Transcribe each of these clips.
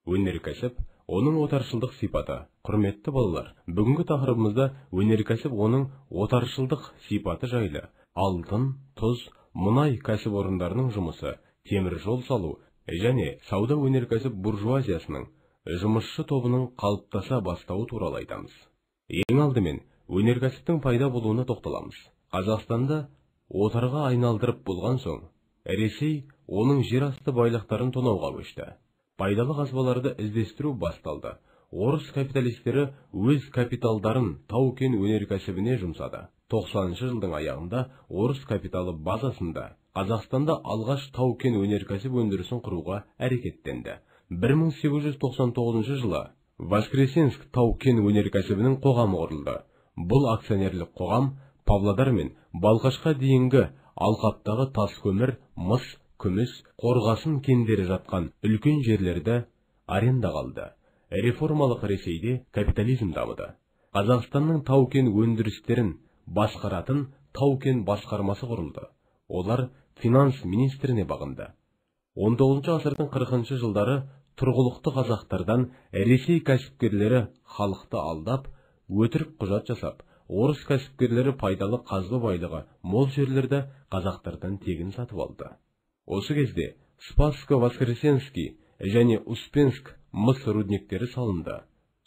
Өнеркәсіп, оның отаршылдық сипаты. Құрметті балалар, бүгінгі тақырыбымызда өнеркәсіп оның отаршылдық сипаты жайлы алтын, тұз, мұнай кәсіпорындарының жұмысы, темір жол салу және сауда өнеркәсіп буржуазиясының жұмысшы тобының қалыптаса бастауы туралы айтамыз. Ең алдымен өнеркәсіптің пайда болуына тоқталамыз. Қазақстанда отарға айналдырып болған соң, Ресей оның жер асты байлықтарын тонауға көшті. Пайдалы қазбаларды іздестіру басталды. Орыс капиталистері өз капиталдарын тау-кен өнеркәсібіне жұмсады. 90-шы жылдың аяғында орыс капиталы базасында Қазақстанда алғаш тау-кен өнеркәсіп өндірісін құруға әрекеттенді. 1899 жылы Воскресенск тау-кен өнеркәсібінің қоғамы құрылды. Бұл акционерлік қоғам Павлодар мен Балқашқа дейінгі алқаптағы тас көмір, мыс, күміс, қорғасын кендері жатқан үлкен жерлерді арендаға алды. Реформалық Ресейде капитализм дамыды. Қазақстанның тау-кен өндірістерін басқаратын тау-кен басқармасы құрылды. Олар финанс министріне бағынды. 19 ғасырдың 40-шы жылдары тұрғылықты қазақтардан Ресей кәсіпкерлері халықты алдап, өтірік құжат жасап, орыс кәсіпкерлері пайдалы қазба байлығы мол жерлерді қазақтардан тегін сатып алды. Осы кезде Спасско-Воскресенский және Успенск мыс рудниктері салынды.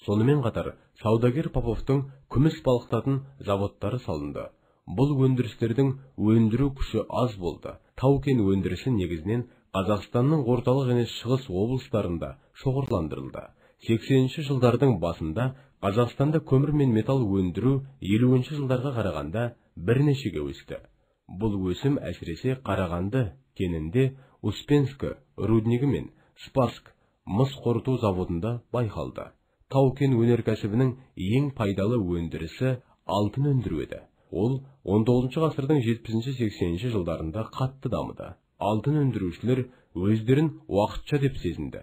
Сонымен қатар саудагер Поповтың күміс балқытатын заводтары салынды. Бұл өндірістердің өндіру күші аз болды. Тау-кен өндірісі негізінен Қазақстанның орталық және шығыс облыстарында шоғырландырылды. 80-ші жылдардың басында Қазақстанда көмір мен металл өндіру 50-ші жылдарға қарағанда бірнешеге өсті. Бұл өсім әсіресе Қарағанды кенінде Успенскі руднигі мен Спасск мыс қорыту заводында байқалды. Тау-кен өнеркәсібінің ең пайдалы өндірісі алтын өндіру еді. Ол 19 ғасырдың 70-80 жылдарында қатты дамыды. Алтын өндірушілер өздерін уақытша деп сезінді.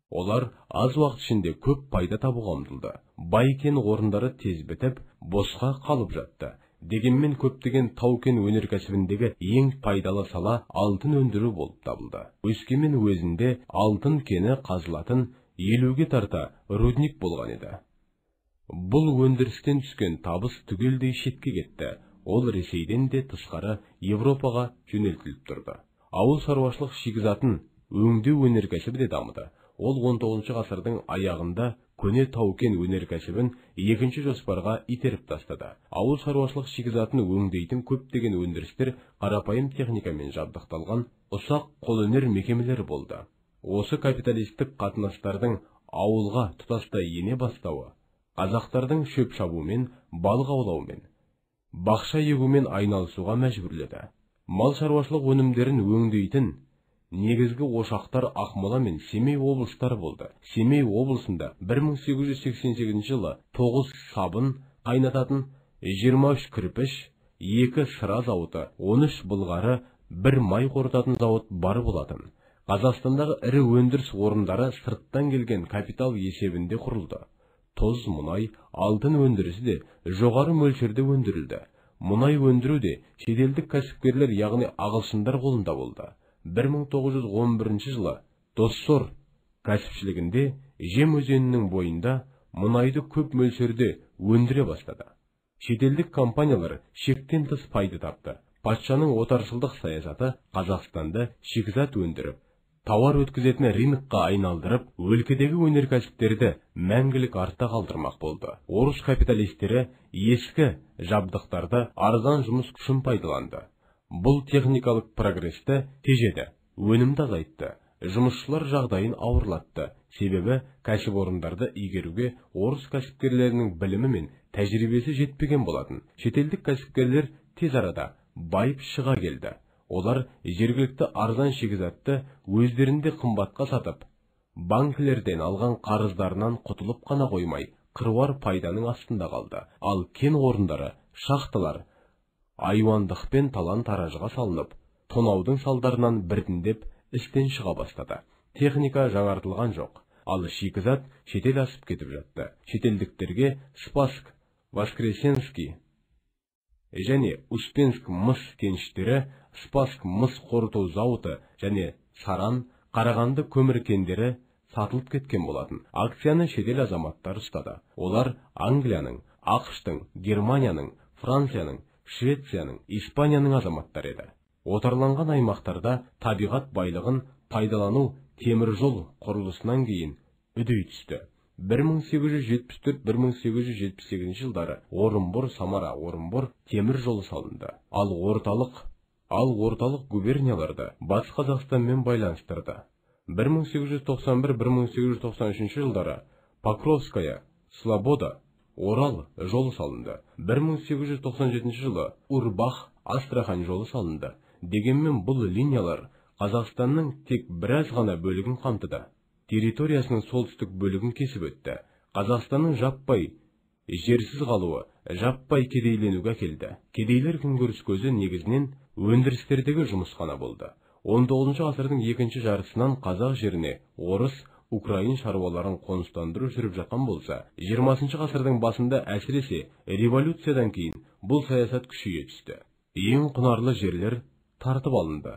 Олар аз уақыт ішінде көп пайда табуға ұмтылды. Бай кен орындары тез бітіп, босқа қалып жатты. Дегенмен көптеген тау-кен өнеркәсібіндегі ең пайдалы сала алтын өндіру болып табылды. Өскемен уезінде алтын кені қазылатын 50-ге тарта рудник болған еді. Бұл өндірістен түскен табыс түгелдей шетке кетті. Ол Ресейден де тысқары Европаға жөнелтіліп тұрды. Ауыл шаруашылық шикізатын өңдеу өнеркәсібі де дамыды. Ол 19 ғасырдың аяғында көне тау-кен өнеркәсібін екінші жоспарға итеріп тастады. Ауыл шаруашылық шикізатын өңдейтін көптеген өндірістер қарапайым техникамен жабдықталған ұсақ қолөнер мекемелері болды. Осы капиталистік қатынастардың ауылға тұтастай ене бастауы қазақтардың шөп шабумен, балық аулаумен, бақша егумен айналысуға мәжбүрледі. Мал шаруашылық өнімдерін өңдейтін негізгі ошақтар Ақмола мен Семей облыстары болды. Семей облысында 1888 жылы 9 сабын қайнататын, 23 кірпіш, 2 сыра зауыты, 13 былғары, 1 май қорытатын зауыт бар болатын. Қазақстандағы ірі өндіріс орындары сырттан келген капитал есебінде құрылды. Тұз, мұнай, алтын өндірісі де жоғары мөлшерде өндірілді. Мұнай өндіру де шетелдік кәсіпкерлер, яғни ағылшындар қолында болды. 1911 жылы Доссор кәсіпшілігінде Жем өзенінің бойында мұнайды көп мөлшерде өндіре бастады. Шетелдік компаниялар шектен тыс пайда тапты. Патшаның отаршылдық саясаты Қазақстанда шикізат өндіріп, тауар өткізетін рынокқа айналдырып, өлкедегі өнеркәсіптерді мәңгілік артта қалдырмақ болды. Орыс капиталистері ескі жабдықтарды арзан жұмыс күшін пайдаланды. Бұл техникалық прогресті тежеді, өнімді азайтты, жұмысшылар жағдайын ауырлатты. Себебі кәсіпорындарды игеруге орыс кәсіпкерлерінің білімі мен тәжірибесі жетпеген болатын. Шетелдік кәсіпкерлер тез арада байып шыға келді. Олар жергілікті арзан шикізатты өздерінде қымбатқа сатып, банкілерден алған қарыздарынан құтылып қана қоймай, қыруар пайданың астында қалды. Ал кен орындары, шахталар айуандықпен талан-таражға салынып, тонаудың салдарынан біртіндеп істен шыға бастады. Техника жаңартылған жоқ, ал шикізат шетел асып кетіп жатты. Шетелдіктерге Спасск, Воскресенский және Успенск мыс кеніштері, Спасск мыс қорыту зауыты және Саран, Қарағанды көмір кендері сатылып кеткен болатын. Акцияны шетел азаматтары ұстады. Олар Англияның, ақш-тың, Германияның, Францияның, Швецияның, Испанияның азаматтары еді. Отарланған аймақтарда табиғат байлығын пайдалану темір жол құрылысынан кейін үдей түсті. 1874-1878 жылдары Орынбор-Самара-Орынбор темір жолы салынды. Ал орталық губернияларды Батыс Қазақстанмен байланыстырды. 1891-1893 жылдары Покровская, Слобода, Орал жолы салынды. 1897 жылы Урбах-Астрахань жолы салынды. Дегенмен бұл линиялар Қазақстанның тек біраз ғана бөлігін қамтыды. Территориясының солтүстік бөлігін кесіп өтті. Қазақстанның жаппай жерсіз қалуы жаппай кедейленуге келді. Кедейлер күнкөріс көзі негізінен өндірістердегі жұмыс қана болды. 19 ғасырдың екінші жартысынан қазақ жеріне орыс, украин шаруаларын қоныстандыру жүріп жатқан болса, 20 ғасырдың басында әсіресе революциядан кейін бұл саясат күшейе түсті. Ең құнарлы жерлер тартып алынды.